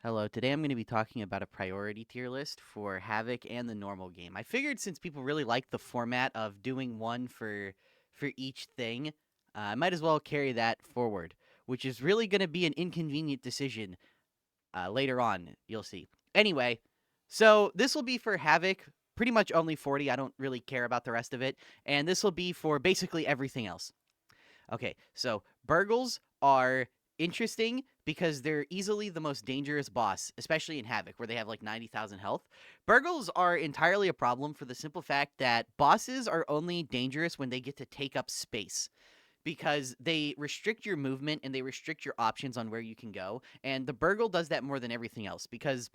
Hello, today I'm going to be talking about a priority tier list for Havoc and the normal game. I figured since people really like the format of doing one for each thing, I might as well carry that forward, which is really going to be an inconvenient decision later on, you'll see. Anyway, so this will be for Havoc, pretty much only 40. I don't really care about the rest of it, and this will be for basically everything else. Okay, so Burgles are interesting because they're easily the most dangerous boss, especially in Havoc, where they have like 90,000 health. Burgles are entirely a problem for the simple fact that bosses are only dangerous when they get to take up space. Because they restrict your movement and they restrict your options on where you can go. And the Burgle does that more than everything else because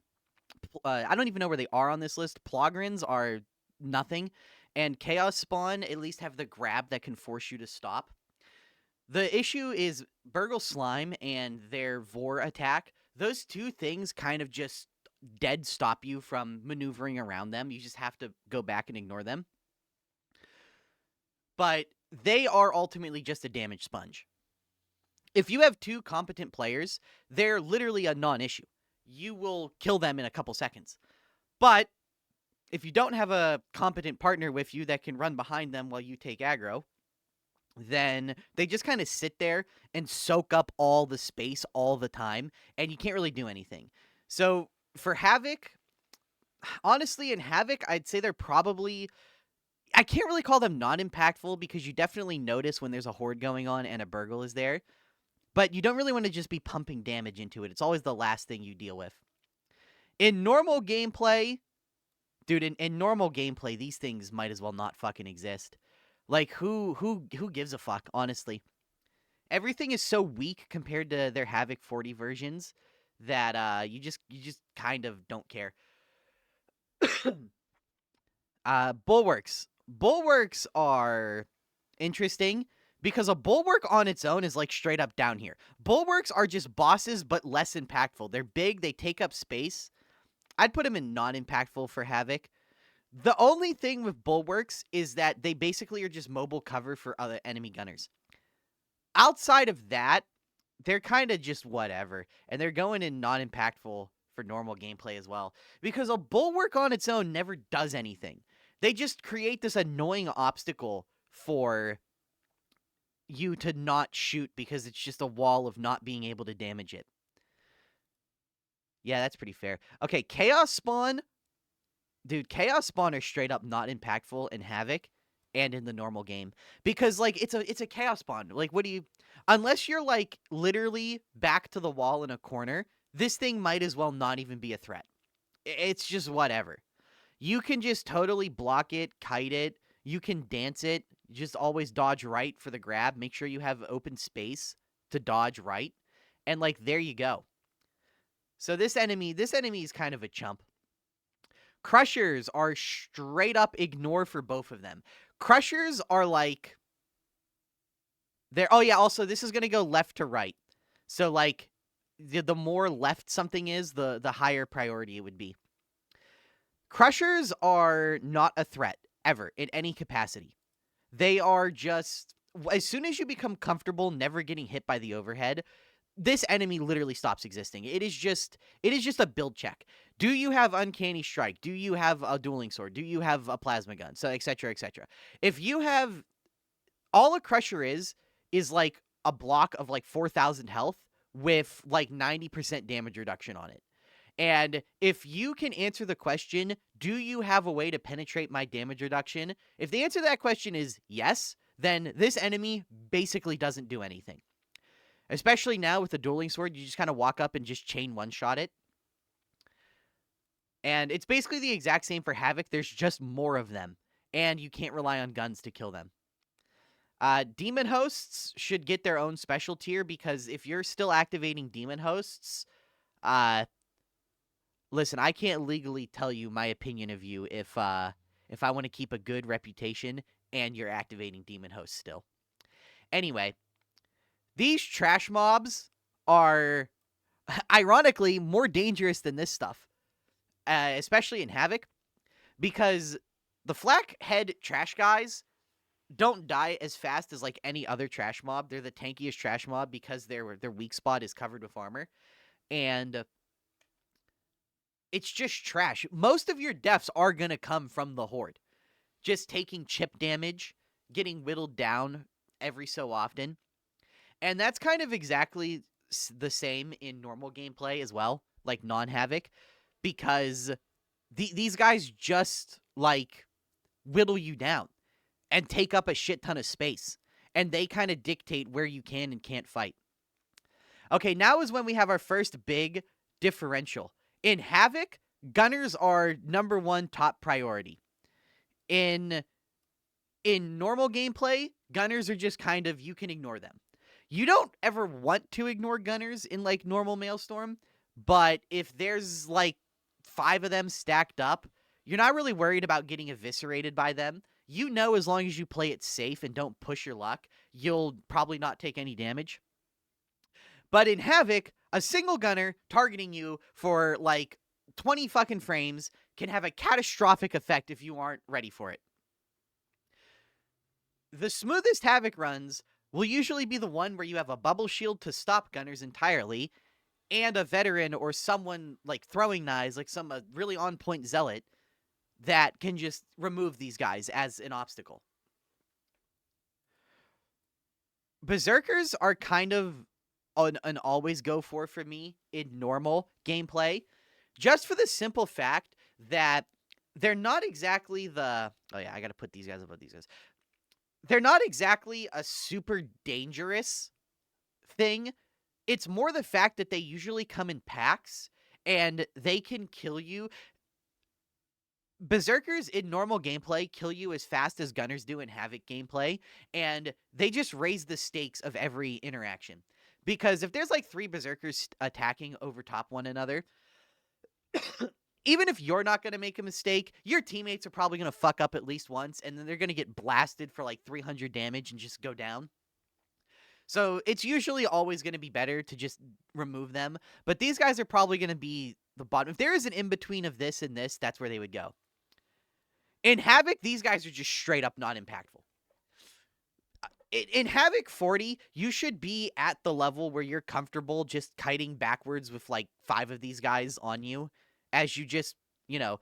I don't even know where they are on this list. Ogryns are nothing. And Chaos Spawn at least have the grab that can force you to stop. The issue is Burgle Slime and their Vor attack. Those two things kind of just dead stop you from maneuvering around them. You just have to go back and ignore them. But they are ultimately just a damage sponge. If you have two competent players, they're literally a non issue. You will kill them in a couple seconds. But if you don't have a competent partner with you that can run behind them while you take aggro, then they just kind of sit there and soak up all the space all the time, and you can't really do anything. So for Havoc, honestly, in Havoc, I'd say they're probably. I can't really call them non impactful because you definitely notice when there's a horde going on and a Burgle is there, but you don't really want to just be pumping damage into it. It's always the last thing you deal with. In normal gameplay, dude, in normal gameplay, these things might as well not fucking exist. Like who gives a fuck, honestly? Everything is so weak compared to their Havoc 40 versions that you just kind of don't care. Bulwarks. Bulwarks are interesting because a bulwark on its own is like straight up down here. Bulwarks are just bosses but less impactful. They're big, they take up space. I'd put them in non-impactful for Havoc. The only thing with bulwarks is that they basically are just mobile cover for other enemy gunners. Outside of that, they're kind of just whatever, and they're going in non-impactful for normal gameplay as well because a bulwark on its own never does anything. They just create this annoying obstacle for you to not shoot because it's just a wall of not being able to damage it. Yeah, that's pretty fair. Okay, Chaos Spawn. Dude, Chaos Spawn are straight up not impactful in Havoc and in the normal game because like it's a Chaos Spawn. Like what do you unless you're like literally back to the wall in a corner, this thing might as well not even be a threat. It's just whatever. You can just totally block it, kite it, you can dance it, just always dodge right for the grab, make sure you have open space to dodge right, and like there you go. So this enemy is kind of a chump. Crushers are straight up ignore for both of them. Crushers are like they're oh yeah, also this is going to go left to right. So like the more left something is, the higher priority it would be. Crushers are not a threat ever in any capacity. They are just as soon as you become comfortable never getting hit by the overhead, this enemy literally stops existing. It is just a build check. Do you have uncanny strike? Do you have a dueling sword? Do you have a plasma gun? So etc etc. If you have all a crusher is like a block of like 4,000 health with like 90% damage reduction on it. And if you can answer the question, do you have a way to penetrate my damage reduction? If the answer to that question is yes, then this enemy basically doesn't do anything. Especially now with the dueling sword, you just kind of walk up and just chain one shot it. And it's basically the exact same for Havoc. There's just more of them. And you can't rely on guns to kill them. Demon hosts should get their own special tier because if you're still activating demon hosts, listen, I can't legally tell you my opinion of you if I want to keep a good reputation and you're activating demon hosts still. Anyway, these trash mobs are ironically more dangerous than this stuff, especially in Havoc, because the flak head trash guys don't die as fast as like any other trash mob. They're the tankiest trash mob because their weak spot is covered with armor, and it's just trash. Most of your deaths are going to come from the Horde. Just taking chip damage, getting whittled down every so often. And that's kind of exactly the same in normal gameplay as well, like non-Havoc, because these guys just, like, whittle you down and take up a shit ton of space. And they kind of dictate where you can and can't fight. Okay, now is when we have our first big differential. In Havoc, gunners are #1 top priority. In normal gameplay, gunners are just kind of, you can ignore them. You don't ever want to ignore gunners in, like, normal Maelstrom, but if there's, like, 5 of them stacked up, you're not really worried about getting eviscerated by them. You know, as long as you play it safe and don't push your luck, you'll probably not take any damage. But in Havoc, a single gunner targeting you for, like, 20 fucking frames can have a catastrophic effect if you aren't ready for it. The smoothest Havoc runs will usually be the one where you have a bubble shield to stop gunners entirely, and a veteran or someone, like, throwing knives, like some really on-point zealot, that can just remove these guys as an obstacle. Berserkers are kind of an always go for me in normal gameplay, just for the simple fact that they're not exactly the... Oh yeah, I gotta put these guys above these guys. They're not exactly a super dangerous thing. It's more the fact that they usually come in packs, and they can kill you. Berserkers in normal gameplay kill you as fast as gunners do in Havoc gameplay, and they just raise the stakes of every interaction. Because if there's, like, 3 Berserkers attacking over top one another, even if you're not going to make a mistake, your teammates are probably going to fuck up at least once, and then they're going to get blasted for, like, 300 damage and just go down. So it's usually always going to be better to just remove them. But these guys are probably going to be the bottom. If there is an in-between of this and this, that's where they would go. In Havoc, these guys are just straight up not impactful. In Havoc 40, you should be at the level where you're comfortable just kiting backwards with, like, 5 of these guys on you as you just, you know,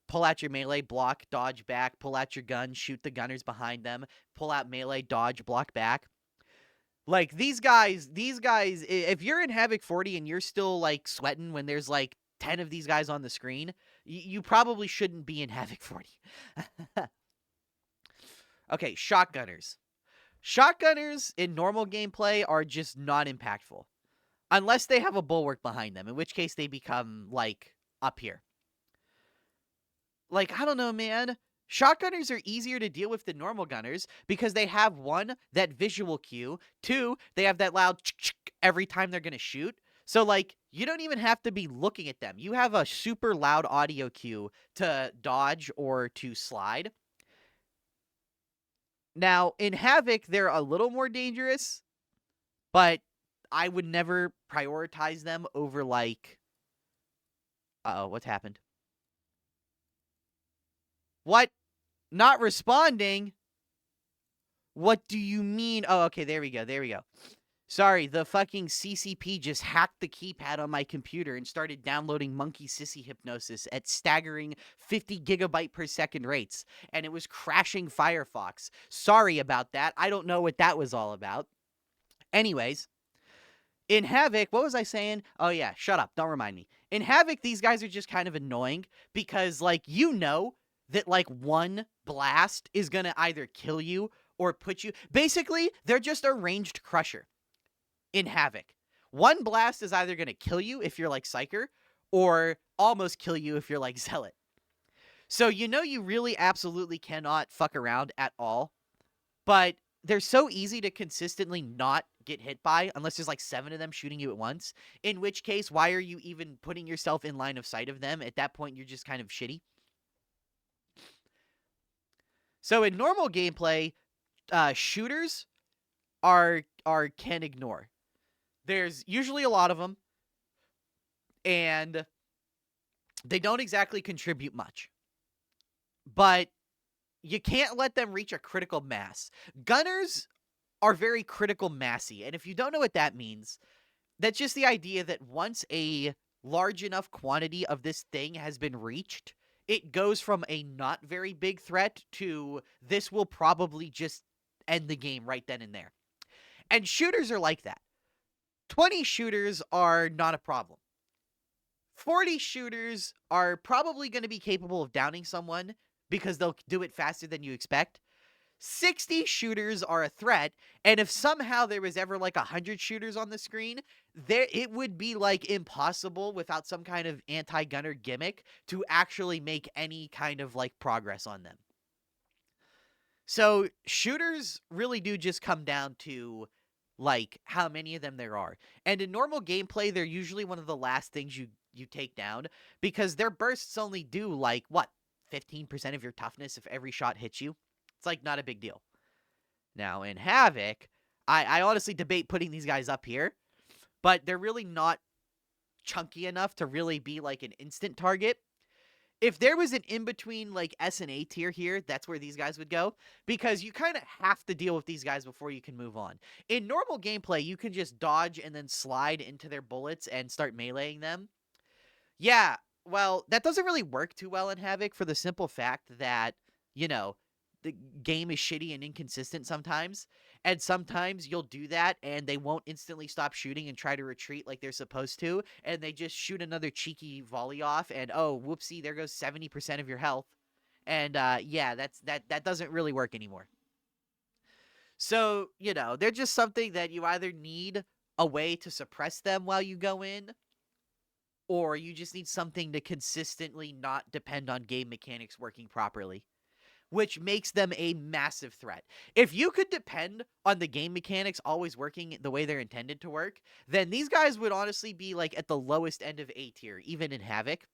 pull out your melee, block, dodge back, pull out your gun, shoot the gunners behind them, pull out melee, dodge, block back. Like, these guys, if you're in Havoc 40 and you're still, like, sweating when there's, like, 10 of these guys on the screen, you probably shouldn't be in Havoc 40. Okay, shotgunners. Shotgunners in normal gameplay are just not impactful. Unless they have a bulwark behind them, in which case they become, like, up here. Like, I don't know, man. Shotgunners are easier to deal with than normal gunners because they have, 1, that visual cue, 2, they have that loud every time they're going to shoot. So, like, you don't even have to be looking at them. You have a super loud audio cue to dodge or to slide. Now, in Havoc, they're a little more dangerous, but I would never prioritize them over, like... Uh-oh, what's happened? What? Not responding? What do you mean? Oh, okay, there we go. Sorry, the fucking CCP just hacked the keypad on my computer and started downloading monkey sissy hypnosis at staggering 50 gigabyte per second rates, and it was crashing Firefox. Sorry about that. I don't know what that was all about. Anyways, in Havoc, what was I saying? Oh yeah, shut up. Don't remind me. In Havoc, these guys are just kind of annoying because, like, you know that, like, 1 blast is gonna either kill you or put you... Basically, they're just a ranged crusher. In Havoc, 1 blast is either going to kill you if you're like Psyker, or almost kill you if you're like Zealot. So you know you really absolutely cannot fuck around at all, but they're so easy to consistently not get hit by unless there's like 7 of them shooting you at once, in which case, why are you even putting yourself in line of sight of them? At that point, you're just kind of shitty. So in normal gameplay, shooters can ignore. There's usually a lot of them, and they don't exactly contribute much. But you can't let them reach a critical mass. Gunners are very critical massy, and if you don't know what that means, that's just the idea that once a large enough quantity of this thing has been reached, it goes from a not very big threat to this will probably just end the game right then and there. And shooters are like that. 20 shooters are not a problem. 40 shooters are probably going to be capable of downing someone because they'll do it faster than you expect. 60 shooters are a threat, and if somehow there was ever like 100 shooters on the screen, it would be like impossible without some kind of anti-gunner gimmick to actually make any kind of like progress on them. So shooters really do just come down to like how many of them there are. And in normal gameplay, they're usually one of the last things you take down because their bursts only do like what, 15% of your toughness if every shot hits you. It's like not a big deal. Now in Havoc, I honestly debate putting these guys up here, but they're really not chunky enough to really be like an instant target. If there was an in-between like S and A tier here, that's where these guys would go, because you kind of have to deal with these guys before you can move on. In normal gameplay, you can just dodge and then slide into their bullets and start meleeing them. Yeah, well, that doesn't really work too well in Havoc for the simple fact that, you know, the game is shitty and inconsistent sometimes, and sometimes you'll do that and they won't instantly stop shooting and try to retreat like they're supposed to, and they just shoot another cheeky volley off, and oh, whoopsie, there goes 70% of your health. And yeah, that doesn't really work anymore. So, you know, they're just something that you either need a way to suppress them while you go in, or you just need something to consistently not depend on game mechanics working properly, which makes them a massive threat. If you could depend on the game mechanics always working the way they're intended to work, then these guys would honestly be like at the lowest end of A tier, even in Havoc.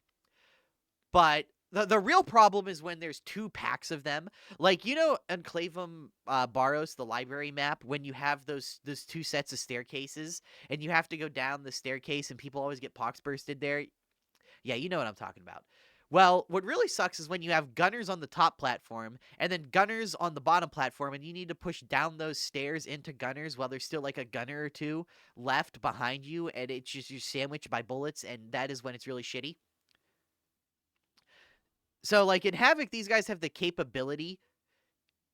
But the real problem is when there's 2 packs of them. Like, you know, Enclavum Barros, the library map, when you have those 2 sets of staircases, and you have to go down the staircase and people always get pox bursted there. Yeah, you know what I'm talking about. Well, what really sucks is when you have gunners on the top platform and then gunners on the bottom platform, and you need to push down those stairs into gunners while there's still like a gunner or 2 left behind you, and it's just you're sandwiched by bullets, and that is when it's really shitty. So, like in Havoc, these guys have the capability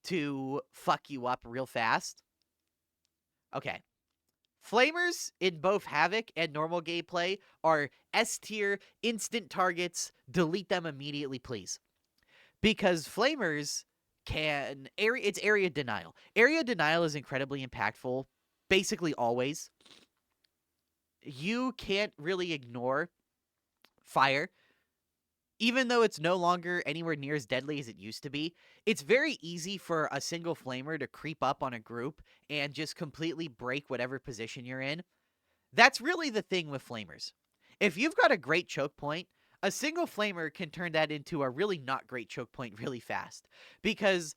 to fuck you up real fast. Okay. Flamers in both Havoc and normal gameplay are S tier, instant targets, delete them immediately, please. Because Flamers it's area denial. Area denial is incredibly impactful, basically always. You can't really ignore fire. Even though it's no longer anywhere near as deadly as it used to be, it's very easy for a single flamer to creep up on a group and just completely break whatever position you're in. That's really the thing with flamers. If you've got a great choke point, a single flamer can turn that into a really not great choke point really fast. Because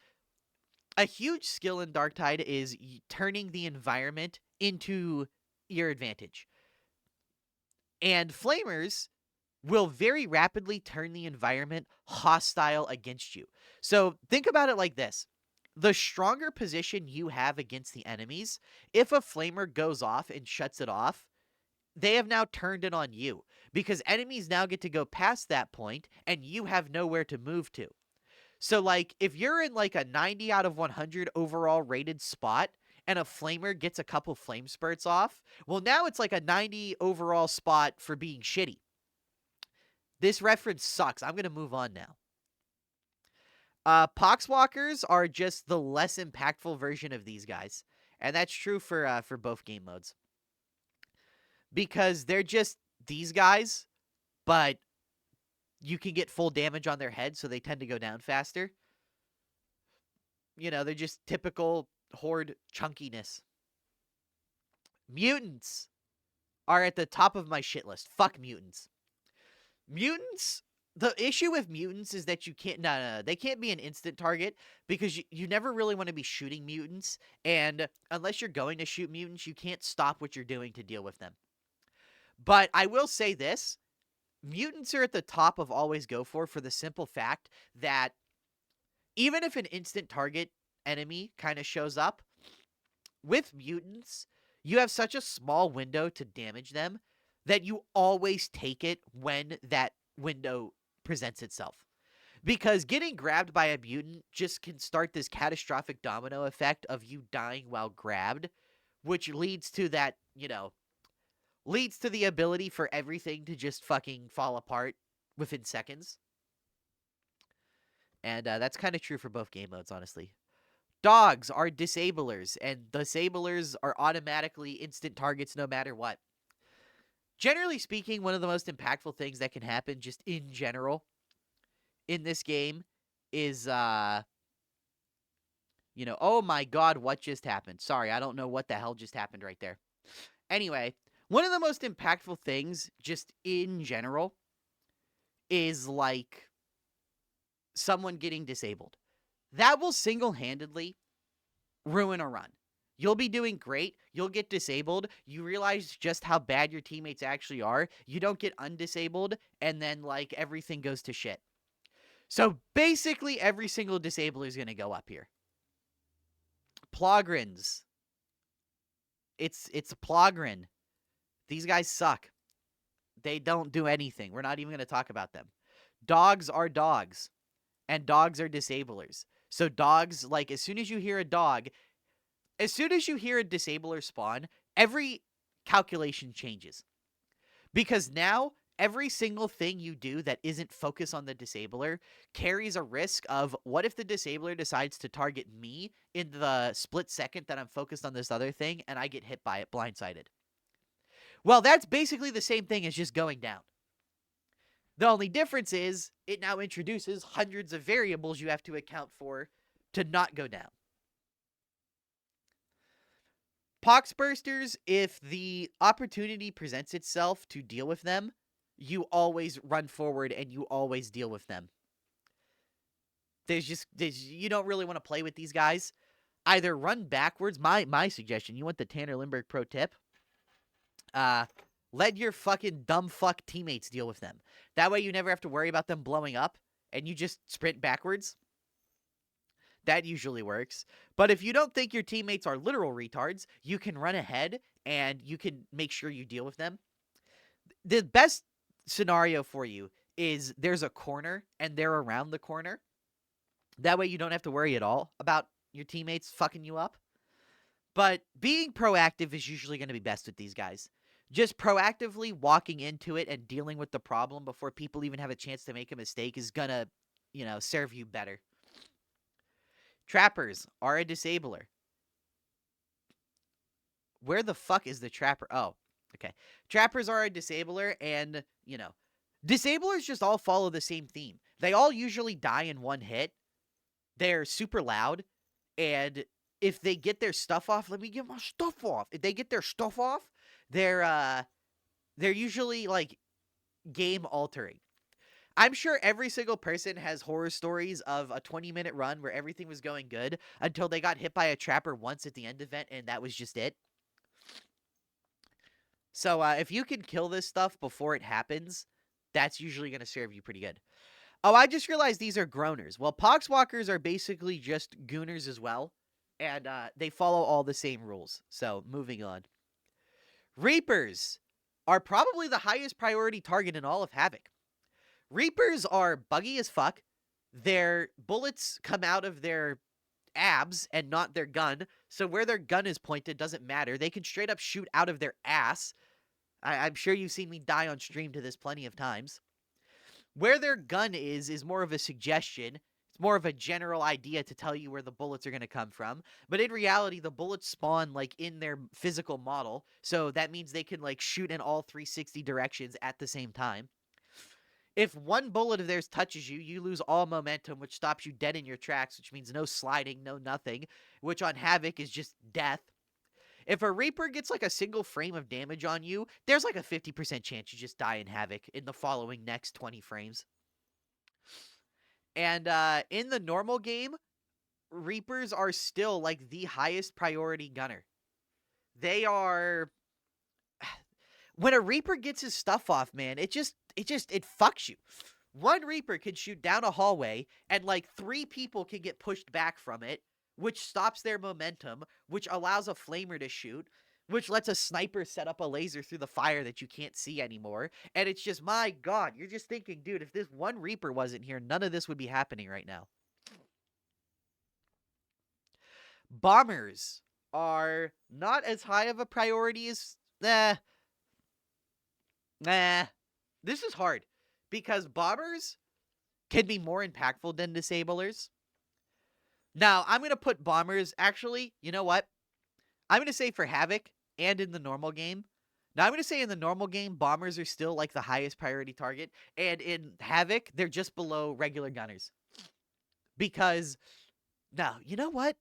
a huge skill in darktide is turning the environment into your advantage. And flamers will very rapidly turn the environment hostile against you. So think about it like this. The stronger position you have against the enemies, if a flamer goes off and shuts it off, they have now turned it on you, because enemies now get to go past that point and you have nowhere to move to. So like if you're in like a 90 out of 100 overall rated spot and a flamer gets a couple flame spurts off, well, now it's like a 90 overall spot for being shitty. This reference sucks. I'm going to move on now. Poxwalkers are just the less impactful version of these guys. And that's true for both game modes. Because they're just these guys, but you can get full damage on their head, so they tend to go down faster. You know, they're just typical Horde chunkiness. Mutants are at the top of my shit list. Fuck mutants. Mutants, the issue with mutants is that you can't, no, they can't be an instant target because you never really want to be shooting mutants. And unless you're going to shoot mutants, you can't stop what you're doing to deal with them. But I will say this, mutants are at the top of always go for the simple fact that even if an instant target enemy kind of shows up, with mutants, you have such a small window to damage them that you always take it when that window presents itself. Because getting grabbed by a mutant just can start this catastrophic domino effect of you dying while grabbed, which leads to that, leads to the ability for everything to just fucking fall apart within seconds. And that's kind of true for both game modes, honestly. Dogs are disablers, and disablers are automatically instant targets no matter what. Generally speaking, one of the most impactful things that can happen just in general in this game is, oh my god, what just happened? Sorry, I don't know what the hell just happened right there. Anyway, one of the most impactful things just in general is, like, someone getting disabled. That will single-handedly ruin a run. You'll be doing great. You'll get disabled. You realize just how bad your teammates actually are. You don't get undisabled, and then, like, everything goes to shit. So, basically, every single disabler is going to go up here. Ogryns. It's a Oggryn. These guys suck. They don't do anything. We're not even going to talk about them. Dogs are dogs, and dogs are disablers. So dogs, like, as soon as you hear a dog, as soon as you hear a disabler spawn, every calculation changes. Because now, every single thing you do that isn't focus on the disabler carries a risk of, what if the disabler decides to target me in the split second that I'm focused on this other thing, and I get hit by it blindsided? Well, that's basically the same thing as just going down. The only difference is, it now introduces hundreds of variables you have to account for to not go down. Poxbursters, if the opportunity presents itself to deal with them, you always run forward and you always deal with them. You don't really want to play with these guys. Either run backwards. My suggestion, you want the Tanner Lindbergh pro tip? Let your fucking dumb fuck teammates deal with them. That way you never have to worry about them blowing up, and you just sprint backwards. That usually works. But if you don't think your teammates are literal retards, you can run ahead, and you can make sure you deal with them. The best scenario for you is there's a corner, and they're around the corner. That way you don't have to worry at all about your teammates fucking you up. But being proactive is usually going to be best with these guys. Just proactively walking into it and dealing with the problem before people even have a chance to make a mistake is going to, serve you better. Trappers are a disabler. Where the fuck is the trapper? Oh, okay. Trappers are a disabler, and, disablers just all follow the same theme. They all usually die in one hit. They're super loud, and if they get their stuff off, let me get my stuff off. If they get their stuff off, they're usually, like, game altering. I'm sure every single person has horror stories of a 20-minute run where everything was going good until they got hit by a trapper once at the end event, and that was just it. So if you can kill this stuff before it happens, that's usually going to serve you pretty good. Oh, I just realized these are groaners. Well, Poxwalkers are basically just gooners as well, and they follow all the same rules. So, moving on. Reapers are probably the highest priority target in all of Havoc. Reapers are buggy as fuck. Their bullets come out of their abs and not their gun, so where their gun is pointed doesn't matter. They can straight up shoot out of their ass. I'm sure you've seen me die on stream to this plenty of times. Where their gun is more of a suggestion. It's more of a general idea to tell you where the bullets are going to come from. But in reality, the bullets spawn, like, in their physical model. So that means they can, like, shoot in all 360 directions at the same time. If one bullet of theirs touches you, you lose all momentum, which stops you dead in your tracks, which means no sliding, no nothing, which on Havoc is just death. If a Reaper gets, like, a single frame of damage on you, there's, like, a 50% chance you just die in Havoc in the following next 20 frames. And in the normal game, Reapers are still, like, the highest priority gunner. They are... When a Reaper gets his stuff off, man, it fucks you. One Reaper can shoot down a hallway, and, like, 3 people can get pushed back from it, which stops their momentum, which allows a flamer to shoot, which lets a sniper set up a laser through the fire that you can't see anymore. And it's just, my God, you're just thinking, dude, if this one Reaper wasn't here, none of this would be happening right now. Bombers are not as high of a priority as... This is hard, because bombers can be more impactful than disablers. Now, I'm going to put bombers... Actually, you know what? I'm going to say for Havoc and in the normal game. Now, I'm going to say in the normal game, bombers are still like the highest priority target. And in Havoc, they're just below regular gunners. Because, now, you know what?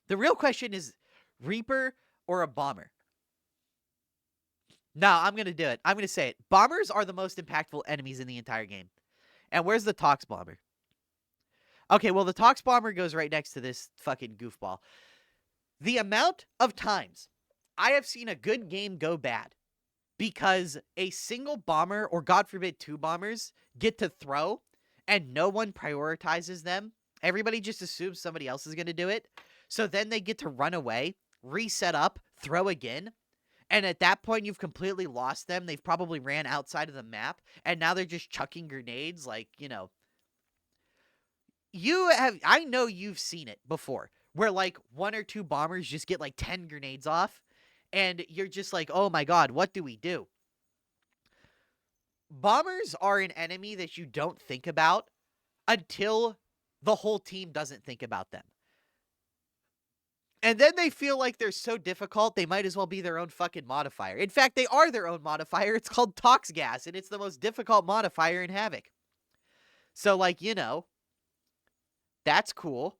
The real question is Reaper or a bomber. No, I'm going to do it. I'm going to say it. Bombers are the most impactful enemies in the entire game. And where's the Tox Bomber? Okay, well, the Tox Bomber goes right next to this fucking goofball. The amount of times I have seen a good game go bad because a single bomber, or God forbid 2 bombers, get to throw and no one prioritizes them. Everybody just assumes somebody else is going to do it. So then they get to run away, reset up, throw again. And at that point, you've completely lost them. They've probably ran outside of the map. And now they're just chucking grenades like, you know. I know you've seen it before. Where like 1 or 2 bombers just get like 10 grenades off. And you're just like, oh my God, what do we do? Bombers are an enemy that you don't think about until the whole team doesn't think about them. And then they feel like they're so difficult, they might as well be their own fucking modifier. In fact, they are their own modifier. It's called Tox Gas, and it's the most difficult modifier in Havoc. So, like, you know, that's cool.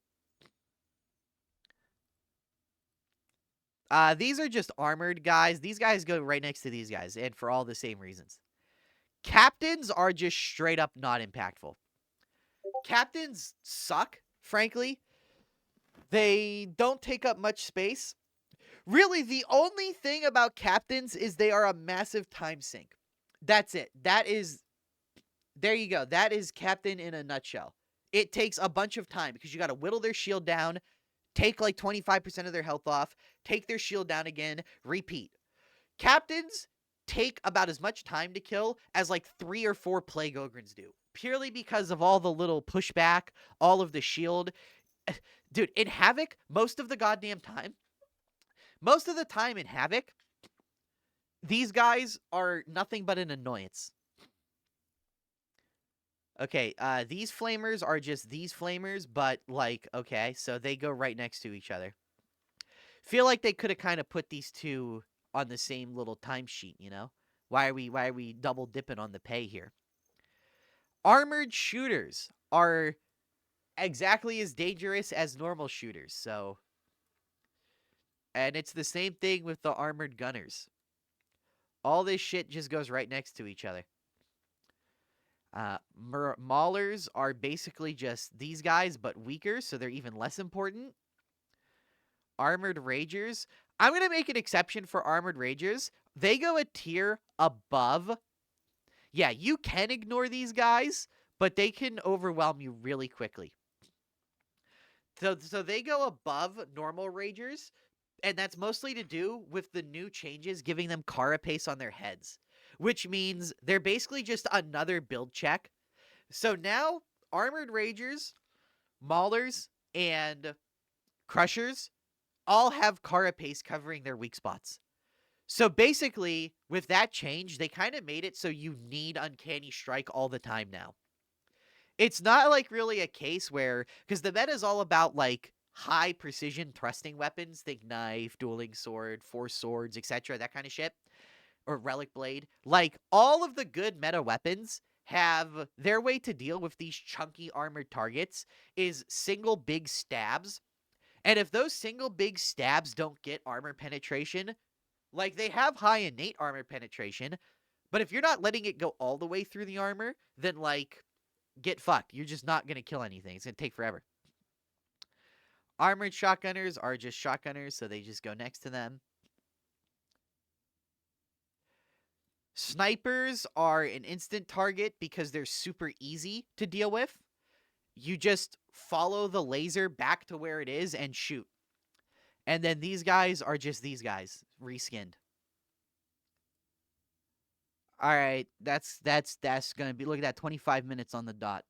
These are just armored guys. These guys go right next to these guys, and for all the same reasons. Captains are just straight up not impactful. Captains suck, frankly. They don't take up much space. Really, the only thing about captains is they are a massive time sink. That's it. There you go. That is captain in a nutshell. It takes a bunch of time because you got to whittle their shield down, take like 25% of their health off, take their shield down again, repeat. Captains take about as much time to kill as like 3 or 4 Plague Ogryns do. Purely because of all the little pushback, all of the shield. Dude, in Havoc, most of the time in Havoc, these guys are nothing but an annoyance. Okay, these flamers are just these flamers, but like, okay, so they go right next to each other. Feel like they could have kind of put these two on the same little timesheet, you know? Why are we double dipping on the pay here? Armored shooters are exactly as dangerous as normal shooters, so. And it's the same thing with the armored gunners. All this shit just goes right next to each other. Maulers are basically just these guys, but weaker, so they're even less important. Armored Ragers. I'm going to make an exception for Armored Ragers. They go a tier above. Yeah, you can ignore these guys, but they can overwhelm you really quickly. So they go above normal Ragers, and that's mostly to do with the new changes giving them carapace on their heads, which means they're basically just another build check. So now, Armored Ragers, Maulers, and Crushers all have carapace covering their weak spots. So basically, with that change, they kind of made it so you need Uncanny Strike all the time now. It's not like really a case where, because the meta is all about like high precision thrusting weapons, think knife, dueling sword, force swords, etc., that kind of shit, or relic blade. Like all of the good meta weapons have their way to deal with these chunky armored targets is single big stabs. And if those single big stabs don't get armor penetration, like they have high innate armor penetration, but if you're not letting it go all the way through the armor, then like get fucked. You're just not going to kill anything. It's going to take forever. Armored shotgunners are just shotgunners, so they just go next to them. Snipers are an instant target because they're super easy to deal with. You just follow the laser back to where it is and shoot. And then these guys are just these guys reskinned. All right, that's gonna be, look at that, 25 minutes on the dot.